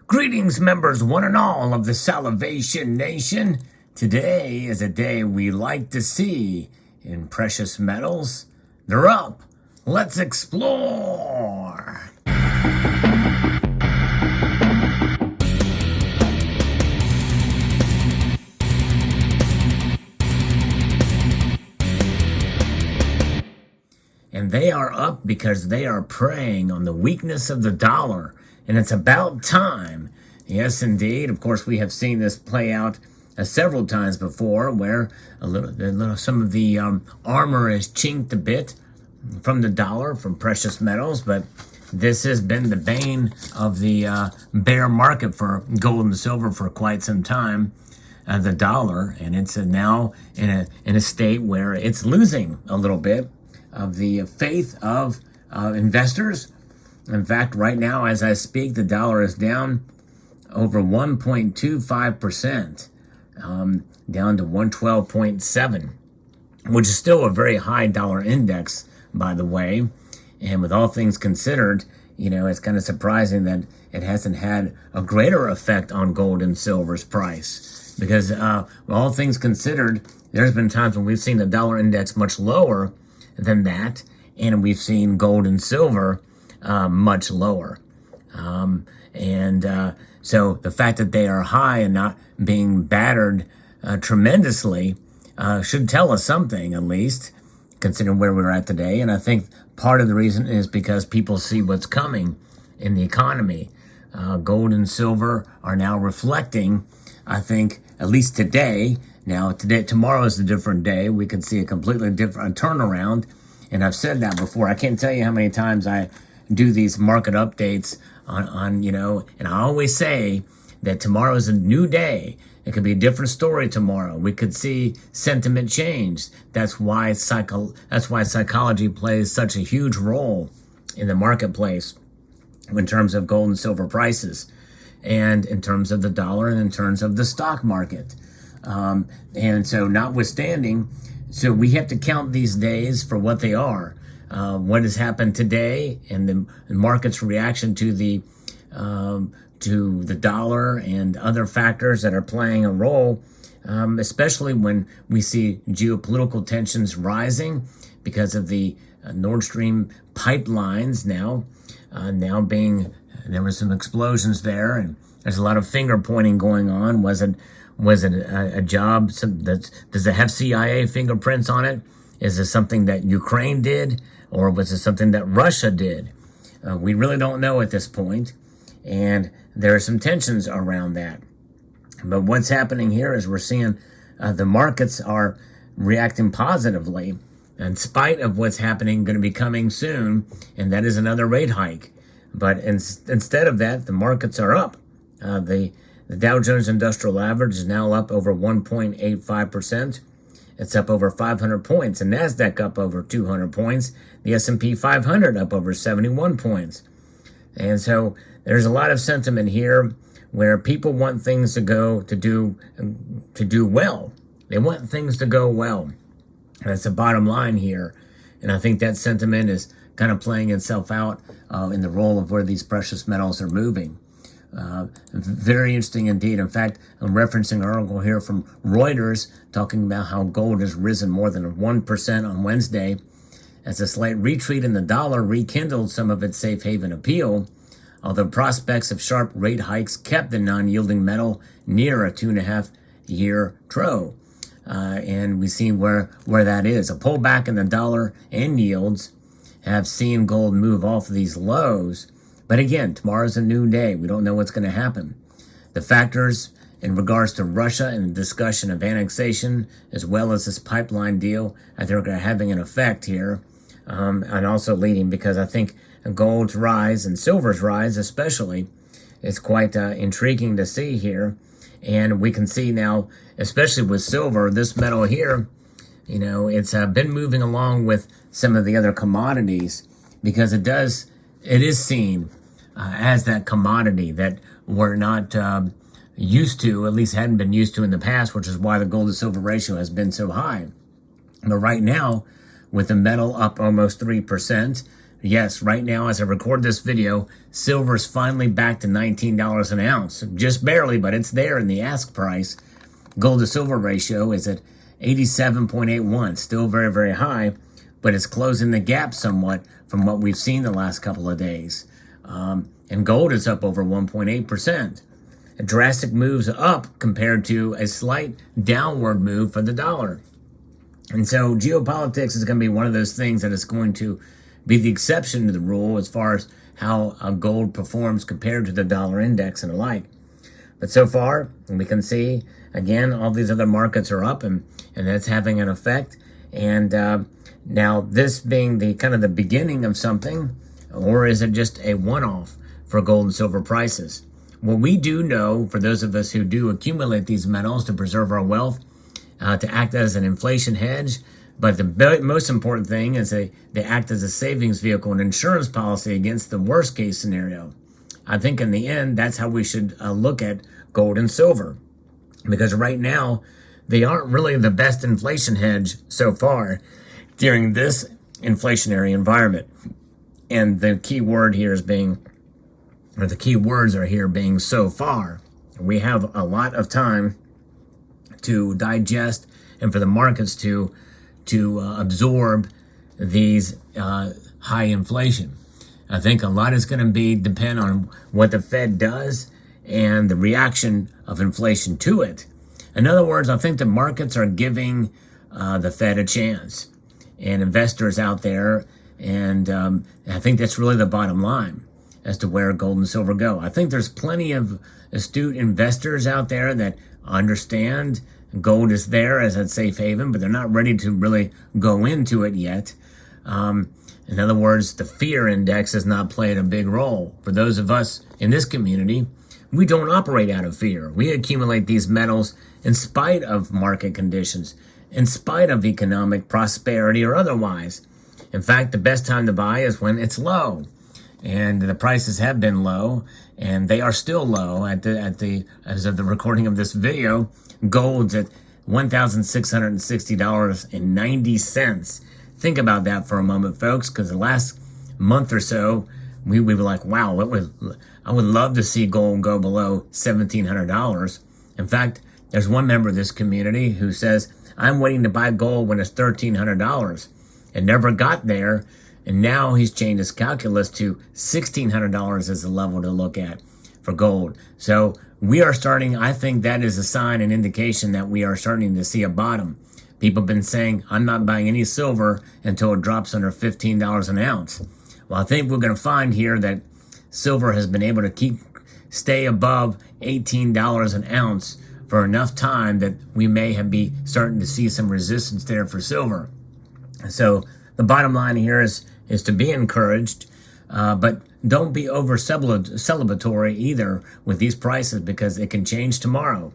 Greetings, members, one and all of the Salivation Nation. Today is a day we like to see in precious metals. They're up. Let's explore. And they are up because they are preying on the weakness of the dollar. And it's about time. Yes, indeed. Of course, we have seen this play out several times before, where some of the armor is chinked a bit from the dollar, from precious metals. But this has been the bane of the bear market for gold and silver for quite some time. The dollar, and it's now in a state where it's losing a little bit of the faith of investors. In fact, right now, as I speak, the dollar is down over 1.25%, down to 112.7, which is still a very high dollar index, by the way. And with all things considered, it's kind of surprising that it hasn't had a greater effect on gold and silver's price. Because with all things considered, there's been times when we've seen the dollar index much lower than that, and we've seen gold and silver much lower. So the fact that they are high and not being battered tremendously should tell us something, at least, considering where we're at today. And I think part of the reason is because people see what's coming in the economy. Gold and silver are now reflecting, I think, at least today. Now, tomorrow is a different day. We can see a completely different turnaround. And I've said that before. I can't tell you how many times I do these market updates on and I always say that tomorrow is a new day. It could be a different story tomorrow. We could see sentiment change. That's why psychology plays such a huge role in the marketplace in terms of gold and silver prices, and in terms of the dollar, and in terms of the stock market. And so notwithstanding, so we have to count these days for what they are. What has happened today and the market's reaction to the dollar and other factors that are playing a role, especially when we see geopolitical tensions rising because of the Nord Stream pipelines now being, there were some explosions there, and there's a lot of finger pointing going on. Was it a job does it have CIA fingerprints on it? Is it something that Ukraine did, or was it something that Russia did? We really don't know at this point, and there are some tensions around that. But what's happening here is we're seeing the markets are reacting positively in spite of what's happening, going to be coming soon, and that is another rate hike. But instead of that, the markets are up. The Dow Jones Industrial Average is now up over 1.85%. It's up over 500 points. The NASDAQ up over 200 points. The S&P 500 up over 71 points. And so there's a lot of sentiment here where people want things to do well. They want things to go well. That's the bottom line here. And I think that sentiment is kind of playing itself out in the role of where these precious metals are moving. Very interesting indeed. In fact, I'm referencing an article here from Reuters talking about how gold has risen more than 1% on Wednesday as a slight retreat in the dollar rekindled some of its safe haven appeal, although prospects of sharp rate hikes kept the non-yielding metal near a 2.5-year trough. And we see where that is. A pullback in the dollar and yields have seen gold move off of these lows. But again, tomorrow's a new day. We don't know what's going to happen. The factors in regards to Russia and the discussion of annexation, as well as this pipeline deal, I think are having an effect here, and also leading, because I think gold's rise and silver's rise especially is quite intriguing to see here. And we can see now, especially with silver, this metal here, it's been moving along with some of the other commodities, because it is seen as that commodity that we're not used to, at least hadn't been used to in the past, which is why the gold to silver ratio has been so high. But right now, with the metal up almost 3%, Yes, right now as I record this video, silver's finally back to $19 an ounce. Just barely, but it's there in the ask price. Gold to silver ratio is at 87.81, still very, very high, but it's closing the gap somewhat from what we've seen the last couple of days. And gold is up over 1.8%. Drastic moves up compared to a slight downward move for the dollar. And so geopolitics is going to be one of those things that is going to be the exception to the rule as far as how gold performs compared to the dollar index and the like. But so far, we can see, again, all these other markets are up, and that's having an effect. And now this being the kind of the beginning of something, or is it just a one-off for gold and silver prices? What we do know, for those of us who do accumulate these metals to preserve our wealth, to act as an inflation hedge, but the most important thing is they act as a savings vehicle and insurance policy against the worst case scenario. I think in the end, that's how we should look at gold and silver, because right now they aren't really the best inflation hedge so far during this inflationary environment. And the key word here is being, or the key words are here being so far. We have a lot of time to digest and for the markets to absorb these high inflation. I think a lot is going to depend on what the Fed does and the reaction of inflation to it. In other words, I think the markets are giving the Fed a chance and investors out there, and I think that's really the bottom line as to where gold and silver go. I think there's plenty of astute investors out there that understand gold is there as a safe haven, but they're not ready to really go into it yet. In other words, the fear index has not played a big role. For those of us in this community, we don't operate out of fear. We accumulate these metals in spite of market conditions, in spite of economic prosperity or otherwise. In fact, the best time to buy is when it's low. And the prices have been low, and they are still low as of the recording of this video. Gold's at $1,660.90. Think about that for a moment, folks, because the last month or so, we were like, wow, I would love to see gold go below $1,700. In fact, there's one member of this community who says, I'm waiting to buy gold when it's $1,300. It never got there, and now he's changed his calculus to $1,600 as the level to look at for gold. So we are starting, I think that is a sign, an indication that we are starting to see a bottom. People have been saying, I'm not buying any silver until it drops under $15 an ounce. Well, I think we're going to find here that silver has been able to stay above $18 an ounce for enough time that we may be starting to see some resistance there for silver. So the bottom line here is to be encouraged, but don't be over celebratory either with these prices, because it can change tomorrow.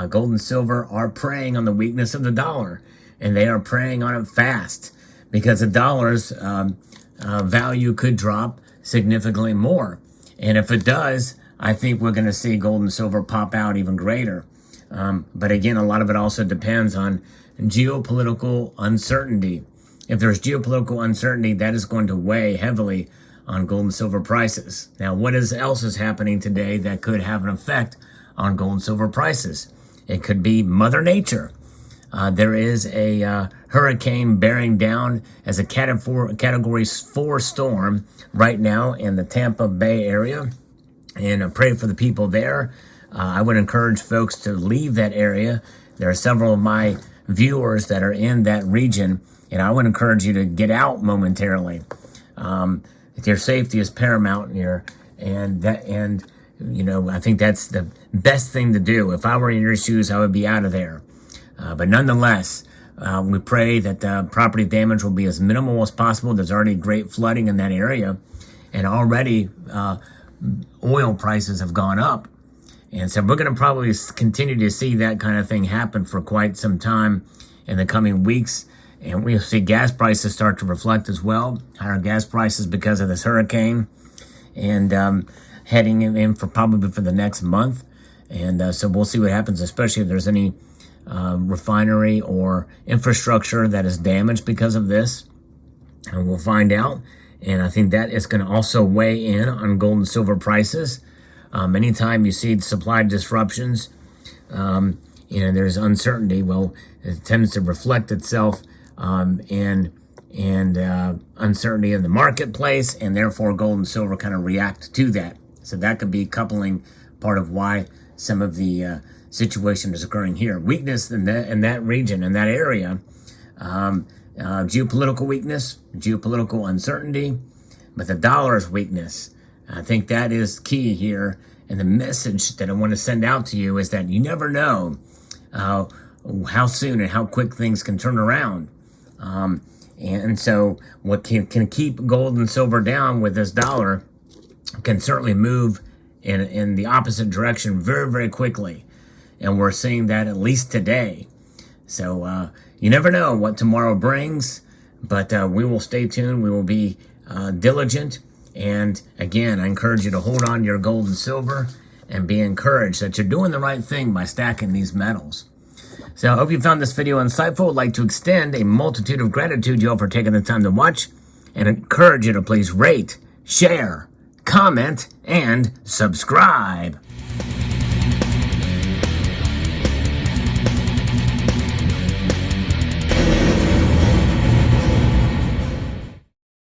Gold and silver are preying on the weakness of the dollar, and they are preying on it fast, because the dollar's value could drop significantly more. And if it does, I think we're going to see gold and silver pop out even greater. But again, a lot of it also depends on geopolitical uncertainty. If there's geopolitical uncertainty, that is going to weigh heavily on gold and silver prices. Now, what else is happening today that could have an effect on gold and silver prices? It could be Mother Nature. There is a hurricane bearing down as a Category 4 storm right now in the Tampa Bay area, and I pray for the people there. I would encourage folks to leave that area. There are several of my viewers that are in that region, and I would encourage you to get out momentarily. Your safety is paramount here, and I think that's the best thing to do. If I were in your shoes, I would be out of there. But nonetheless, we pray that the property damage will be as minimal as possible. There's already great flooding in that area, and already oil prices have gone up. And so we're going to probably continue to see that kind of thing happen for quite some time in the coming weeks. And we'll see gas prices start to reflect as well. Higher gas prices because of this hurricane, and heading in for probably for the next month. And so we'll see what happens, especially if there's any refinery or infrastructure that is damaged because of this. And we'll find out. And I think that is going to also weigh in on gold and silver prices. Anytime you see supply disruptions, and there's uncertainty, well, it tends to reflect itself in uncertainty in the marketplace, and therefore gold and silver kind of react to that. So that could be coupling part of why some of the situation is occurring here. Weakness in that region, in that area, geopolitical weakness, geopolitical uncertainty, but the dollar's weakness. I think that is key here. And the message that I want to send out to you is that you never know how soon and how quick things can turn around. And so what can keep gold and silver down with this dollar can certainly move in the opposite direction very, very quickly. And we're seeing that at least today. So you never know what tomorrow brings, but we will stay tuned. We will be diligent. And again, I encourage you to hold on to your gold and silver and be encouraged that you're doing the right thing by stacking these metals. So I hope you found this video insightful. I'd like to extend a multitude of gratitude to you all for taking the time to watch and encourage you to please rate, share, comment, and subscribe.